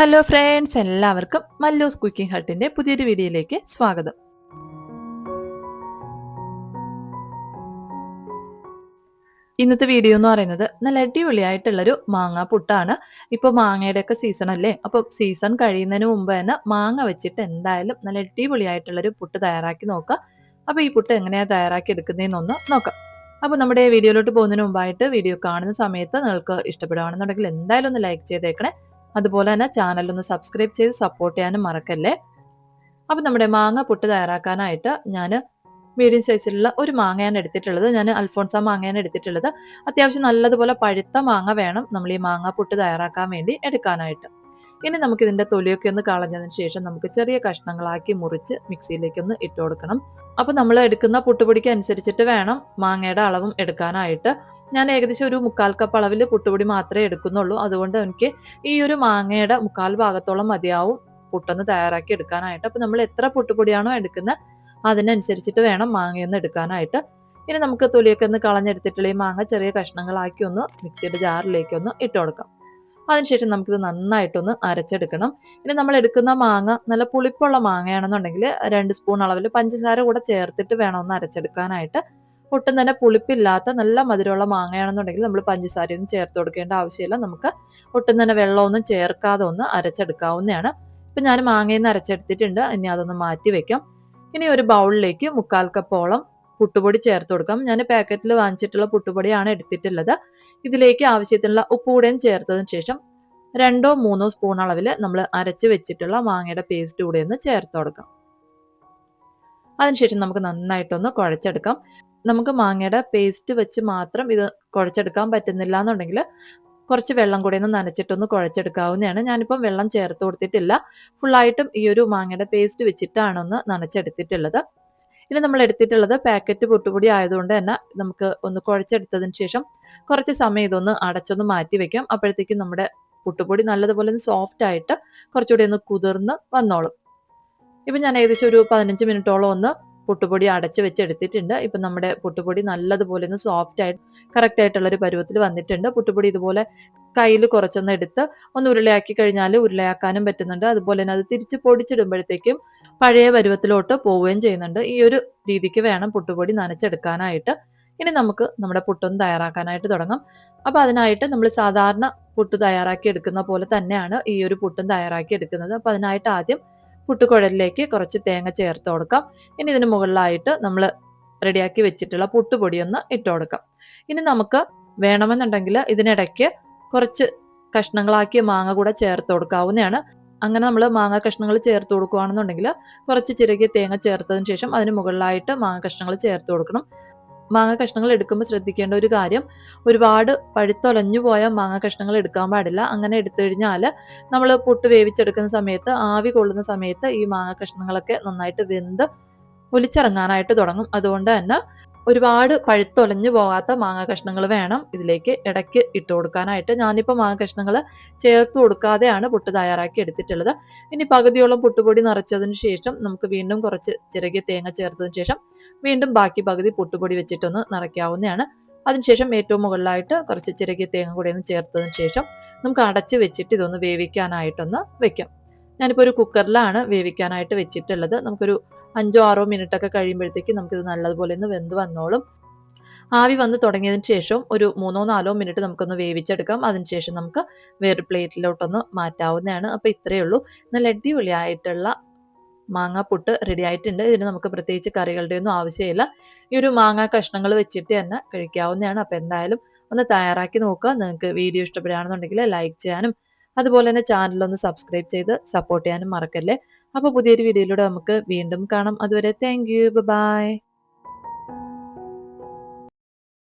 Hello friends, എല്ലാവർക്കും Mallus cooking ഹട്ടിൻ്റെ പുതിയൊരു വീഡിയോയിലേക്ക് സ്വാഗതം. ഇന്നത്തെ വീഡിയോ എന്ന് പറയുന്നത് നല്ല അടിപൊളിയായിട്ടുള്ളൊരു മാങ്ങ പുട്ടാണ്. ഇപ്പോൾ മാങ്ങയുടെയൊക്കെ സീസൺ അല്ലേ, അപ്പോൾ സീസൺ കഴിയുന്നതിന് മുമ്പ് തന്നെ മാങ്ങ വെച്ചിട്ട് എന്തായാലും നല്ല അടിപൊളിയായിട്ടുള്ളൊരു പുട്ട് തയ്യാറാക്കി നോക്കുക. അപ്പോൾ ഈ പുട്ട് എങ്ങനെയാണ് തയ്യാറാക്കി എടുക്കുന്നതെന്നൊന്ന് നോക്കാം. അപ്പോൾ നമ്മുടെ വീഡിയോയിലോട്ട് പോകുന്നതിന് മുമ്പായിട്ട് വീഡിയോ കാണുന്ന സമയത്ത് നിങ്ങൾക്ക് ഇഷ്ടപ്പെടുകയാണെന്നുണ്ടെങ്കിൽ എന്തായാലും ഒന്ന് ലൈക്ക് ചെയ്തേക്കണേ. അതുപോലെ തന്നെ ചാനലൊന്ന് സബ്സ്ക്രൈബ് ചെയ്ത് സപ്പോർട്ട് ചെയ്യാനും മറക്കല്ലേ. അപ്പം നമ്മുടെ മാങ്ങ പുട്ട് തയ്യാറാക്കാനായിട്ട് ഞാൻ മീഡിയം സൈസിലുള്ള ഒരു മാങ്ങയാണ് എടുത്തിട്ടുള്ളത്. ഞാൻ അൽഫോൺസ മാങ്ങയാണ് എടുത്തിട്ടുള്ളത്. അത്യാവശ്യം നല്ലതുപോലെ പഴുത്ത മാങ്ങ വേണം നമ്മൾ ഈ മാങ്ങ പുട്ട് തയ്യാറാക്കാൻ വേണ്ടി എടുക്കാനായിട്ട്. ഇനി നമുക്കിതിൻ്റെ തൊലിയൊക്കെ ഒന്ന് കളഞ്ഞതിന് ശേഷം നമുക്ക് ചെറിയ കഷ്ണങ്ങളാക്കി മുറിച്ച് മിക്സിയിലേക്കൊന്ന് ഇട്ട് കൊടുക്കണം. അപ്പോൾ നമ്മൾ എടുക്കുന്ന പുട്ടുപൊടിക്ക് അനുസരിച്ചിട്ട് വേണം മാങ്ങയുടെ അളവും എടുക്കാനായിട്ട്. ഞാൻ ഏകദേശം ഒരു 1/4 കപ്പ് അളവിൽ പുട്ടുപൊടി മാത്രമേ എടുക്കുന്നുള്ളൂ. അതുകൊണ്ട് എനിക്ക് ഈ ഒരു മാങ്ങയുടെ 1/4 ഭാഗത്തോളം മതിയാവും പുട്ടൊന്ന് തയ്യാറാക്കി എടുക്കാനായിട്ട്. അപ്പോൾ നമ്മൾ എത്ര പുട്ടുപൊടിയാണോ എടുക്കുന്നത് അതിനനുസരിച്ചിട്ട് വേണം മാങ്ങയൊന്ന് എടുക്കാനായിട്ട്. ഇനി നമുക്ക് തൊലിയൊക്കെ ഒന്ന് കളഞ്ഞെടുത്തിട്ടുള്ള ഈ മാങ്ങ ചെറിയ കഷ്ണങ്ങളാക്കി ഒന്ന് മിക്സിയുടെ ജാറിലേക്ക് ഒന്ന് ഇട്ട് കൊടുക്കാം. അതിനുശേഷം നമുക്കിത് നന്നായിട്ടൊന്ന് അരച്ചെടുക്കണം. ഇനി നമ്മൾ എടുക്കുന്ന മാങ്ങ നല്ല പുളിപ്പുള്ള മാങ്ങയാണെന്നുണ്ടെങ്കിൽ 2 സ്പൂൺ അളവിൽ പഞ്ചസാര കൂടെ ചേർത്തിട്ട് വേണം ഒന്ന് അരച്ചെടുക്കാനായിട്ട്. ഒട്ടും തന്നെ പുളിപ്പില്ലാത്ത നല്ല മധുരമുള്ള മാങ്ങയാണെന്നുണ്ടെങ്കിൽ നമ്മൾ പഞ്ചസാരയൊന്നും ചേർത്ത് കൊടുക്കേണ്ട ആവശ്യമില്ല. നമുക്ക് ഒട്ടും തന്നെ വെള്ളമൊന്നും ചേർക്കാതെ ഒന്ന് അരച്ചെടുക്കാവുന്നതാണ്. ഇപ്പം ഞാൻ മാങ്ങയിൽ നിന്ന് അരച്ചെടുത്തിട്ടുണ്ട്. ഇനി അതൊന്ന് മാറ്റി വെക്കാം. ഇനി ഒരു ബൗളിലേക്ക് 1/4 കപ്പോളം പുട്ടുപൊടി ചേർത്ത് കൊടുക്കാം. ഞാൻ പാക്കറ്റിൽ വാങ്ങിച്ചിട്ടുള്ള പുട്ടുപൊടിയാണ് എടുത്തിട്ടുള്ളത്. ഇതിലേക്ക് ആവശ്യത്തിനുള്ള ഉപ്പ് കൂടെയും ചേർത്തതിന് ശേഷം 2-3 സ്പൂൺ അളവിൽ നമ്മൾ അരച്ച് വെച്ചിട്ടുള്ള മാങ്ങയുടെ പേസ്റ്റ് കൂടെ ഒന്ന് ചേർത്ത് കൊടുക്കാം. അതിനുശേഷം നമുക്ക് നന്നായിട്ടൊന്ന് കുഴച്ചെടുക്കാം. നമുക്ക് മാങ്ങയുടെ പേസ്റ്റ് വെച്ച് മാത്രം ഇത് കുഴച്ചെടുക്കാൻ പറ്റുന്നില്ല എന്നുണ്ടെങ്കിൽ കുറച്ച് വെള്ളം കൂടെ ഒന്ന് നനച്ചിട്ടൊന്ന് കുഴച്ചെടുക്കാവുന്നതാണ്. ഞാനിപ്പം വെള്ളം ചേർത്ത് കൊടുത്തിട്ടില്ല. ഫുള്ളായിട്ടും ഈ ഒരു മാങ്ങയുടെ പേസ്റ്റ് വെച്ചിട്ടാണ് ഒന്ന് നനച്ചെടുത്തിട്ടുള്ളത്. ഇനി നമ്മൾ എടുത്തിട്ടുള്ളത് പാക്കറ്റ് പുട്ടുപൊടി ആയതുകൊണ്ട് തന്നെ നമുക്ക് ഒന്ന് കുഴച്ചെടുത്തതിന് ശേഷം കുറച്ച് സമയം ഇതൊന്ന് അടച്ചൊന്ന് മാറ്റി വെക്കാം. അപ്പോഴത്തേക്കും നമ്മുടെ പുട്ടുപൊടി നല്ലതുപോലെ ഒന്ന് സോഫ്റ്റ് ആയിട്ട് കുറച്ചുകൂടി ഒന്ന് കുതിർന്ന് വന്നോളും. ഇപ്പം ഞാൻ ഏകദേശം ഒരു 15 മിനിറ്റോളം ഒന്ന് പുട്ടുപൊടി അടച്ച് വെച്ചെടുത്തിട്ടുണ്ട്. ഇപ്പം നമ്മുടെ പുട്ടുപൊടി നല്ലതുപോലെ ഒന്ന് സോഫ്റ്റ് ആയിട്ട് കറക്റ്റ് ആയിട്ടുള്ളൊരു പരുവത്തിൽ വന്നിട്ടുണ്ട്. പുട്ടുപൊടി ഇതുപോലെ കയ്യിൽ കുറച്ചൊന്ന് എടുത്ത് ഒന്ന് ഉരുളയാക്കി കഴിഞ്ഞാൽ ഉരുളയാക്കാനും പറ്റുന്നുണ്ട്. അതുപോലെ തന്നെ അത് തിരിച്ച് പൊടിച്ചിടുമ്പോഴത്തേക്കും പഴയ പരുവത്തിലോട്ട് പോവുകയും ചെയ്യുന്നുണ്ട്. ഈ ഒരു രീതിക്ക് വേണം പുട്ടുപൊടി നനച്ചെടുക്കാനായിട്ട്. ഇനി നമുക്ക് നമ്മുടെ പുട്ടൊന്ന് തയ്യാറാക്കാനായിട്ട് തുടങ്ങാം. അപ്പോൾ അതിനായിട്ട് നമ്മൾ സാധാരണ പുട്ട് തയ്യാറാക്കി എടുക്കുന്ന പോലെ തന്നെയാണ് ഈ ഒരു പുട്ടും തയ്യാറാക്കി എടുക്കുന്നത്. അപ്പോൾ അതിനായിട്ട് ആദ്യം പുട്ടുകുഴലിലേക്ക് കുറച്ച് തേങ്ങ ചേർത്ത് കൊടുക്കാം. ഇനി ഇതിന് മുകളിലായിട്ട് നമ്മൾ റെഡിയാക്കി വെച്ചിട്ടുള്ള പുട്ടുപൊടിയൊന്ന് ഇട്ട് കൊടുക്കാം. ഇനി നമുക്ക് വേണമെന്നുണ്ടെങ്കിൽ ഇതിനിടയ്ക്ക് കുറച്ച് കഷ്ണങ്ങളാക്കിയ മാങ്ങ കൂടെ ചേർത്ത് കൊടുക്കാവുന്നതാണ്. അങ്ങനെ നമ്മൾ മാങ്ങ കഷ്ണങ്ങൾ ചേർത്ത് കൊടുക്കുകയാണെന്നുണ്ടെങ്കിൽ കുറച്ച് ചിരകിയ തേങ്ങ ചേർത്തതിന് ശേഷം അതിന് മുകളിലായിട്ട് മാങ്ങ കഷ്ണങ്ങൾ ചേർത്ത് കൊടുക്കണം. മാങ്ങ കഷ്ണങ്ങൾ എടുക്കുമ്പോൾ ശ്രദ്ധിക്കേണ്ട ഒരു കാര്യം, ഒരുപാട് പഴുത്തൊലഞ്ഞു പോയ മാങ്ങ കഷ്ണങ്ങൾ എടുക്കാൻ പാടില്ല. അങ്ങനെ എടുത്തു കഴിഞ്ഞാൽ നമ്മൾ പുട്ട് വേവിച്ചെടുക്കുന്ന സമയത്ത് ആവി കൊള്ളുന്ന സമയത്ത് ഈ മാങ്ങ കഷ്ണങ്ങളൊക്കെ നന്നായിട്ട് വെന്ത് ഒലിച്ചിറങ്ങാനായിട്ട് തുടങ്ങും. അതുകൊണ്ട് തന്നെ ഒരുപാട് പഴുത്തൊലഞ്ഞു പോകാത്ത മാങ്ങ കഷ്ണങ്ങൾ വേണം ഇതിലേക്ക് ഇടയ്ക്ക് ഇട്ട് കൊടുക്കാനായിട്ട്. ഞാനിപ്പോൾ മാങ്ങ കഷ്ണങ്ങൾ ചേർത്ത് കൊടുക്കാതെയാണ് പുട്ട് തയ്യാറാക്കി എടുത്തിട്ടുള്ളത്. ഇനി പകുതിയോളം പുട്ടുപൊടി നിറച്ചതിന് ശേഷം നമുക്ക് വീണ്ടും കുറച്ച് ചിരകിയ തേങ്ങ ചേർത്തതിന് ശേഷം വീണ്ടും ബാക്കി പകുതി പുട്ടുപൊടി വെച്ചിട്ടൊന്ന് നിറയ്ക്കാവുന്നതാണ്. അതിനുശേഷം ഏറ്റവും മുകളിലായിട്ട് കുറച്ച് ചിരകിയ തേങ്ങ കൂടെ ഒന്ന് ചേർത്തതിന് ശേഷം നമുക്ക് അടച്ച് വെച്ചിട്ട് ഇതൊന്ന് വേവിക്കാനായിട്ടൊന്ന് വെക്കാം. ഞാനിപ്പോൾ ഒരു കുക്കറിലാണ് വേവിക്കാനായിട്ട് വെച്ചിട്ടുള്ളത്. നമുക്കൊരു 5-6 മിനിറ്റൊക്കെ കഴിയുമ്പോഴത്തേക്ക് നമുക്കിത് നല്ലതുപോലെ ഒന്ന് വെന്ത് വന്നോളും. ആവി വന്ന് തുടങ്ങിയതിന് ശേഷം ഒരു 3-4 മിനിറ്റ് നമുക്കൊന്ന് വേവിച്ചെടുക്കാം. അതിനുശേഷം നമുക്ക് വേറെ പ്ലേറ്റിലോട്ടൊന്ന് മാറ്റാവുന്നതാണ്. അപ്പോൾ ഇത്രയേ ഉള്ളൂ. നല്ല അടിപൊളിയായിട്ടുള്ള മാങ്ങ പുട്ട് റെഡി ആയിട്ടുണ്ട്. ഇതിന് നമുക്ക് പ്രത്യേകിച്ച് കറികളുടെ ഒന്നും ആവശ്യമില്ല. ഈ ഒരു മാങ്ങ കഷ്ണങ്ങൾ വെച്ചിട്ട് തന്നെ കഴിക്കാവുന്നതാണ്. അപ്പോൾ എന്തായാലും ഒന്ന് തയ്യാറാക്കി നോക്കുക. നിങ്ങൾക്ക് വീഡിയോ ഇഷ്ടപ്പെടുകയാണെന്നുണ്ടെങ്കിൽ ലൈക്ക് ചെയ്യാനും അതുപോലെ തന്നെ ചാനലൊന്ന് സബ്സ്ക്രൈബ് ചെയ്ത് സപ്പോർട്ട് ചെയ്യാനും മറക്കല്ലേ. അപ്പോൾ പുതിയൊരു വീഡിയോയിലൂടെ നമുക്ക് വീണ്ടും കാണാം. അതുവരെ താങ്ക് യു, ബൈ.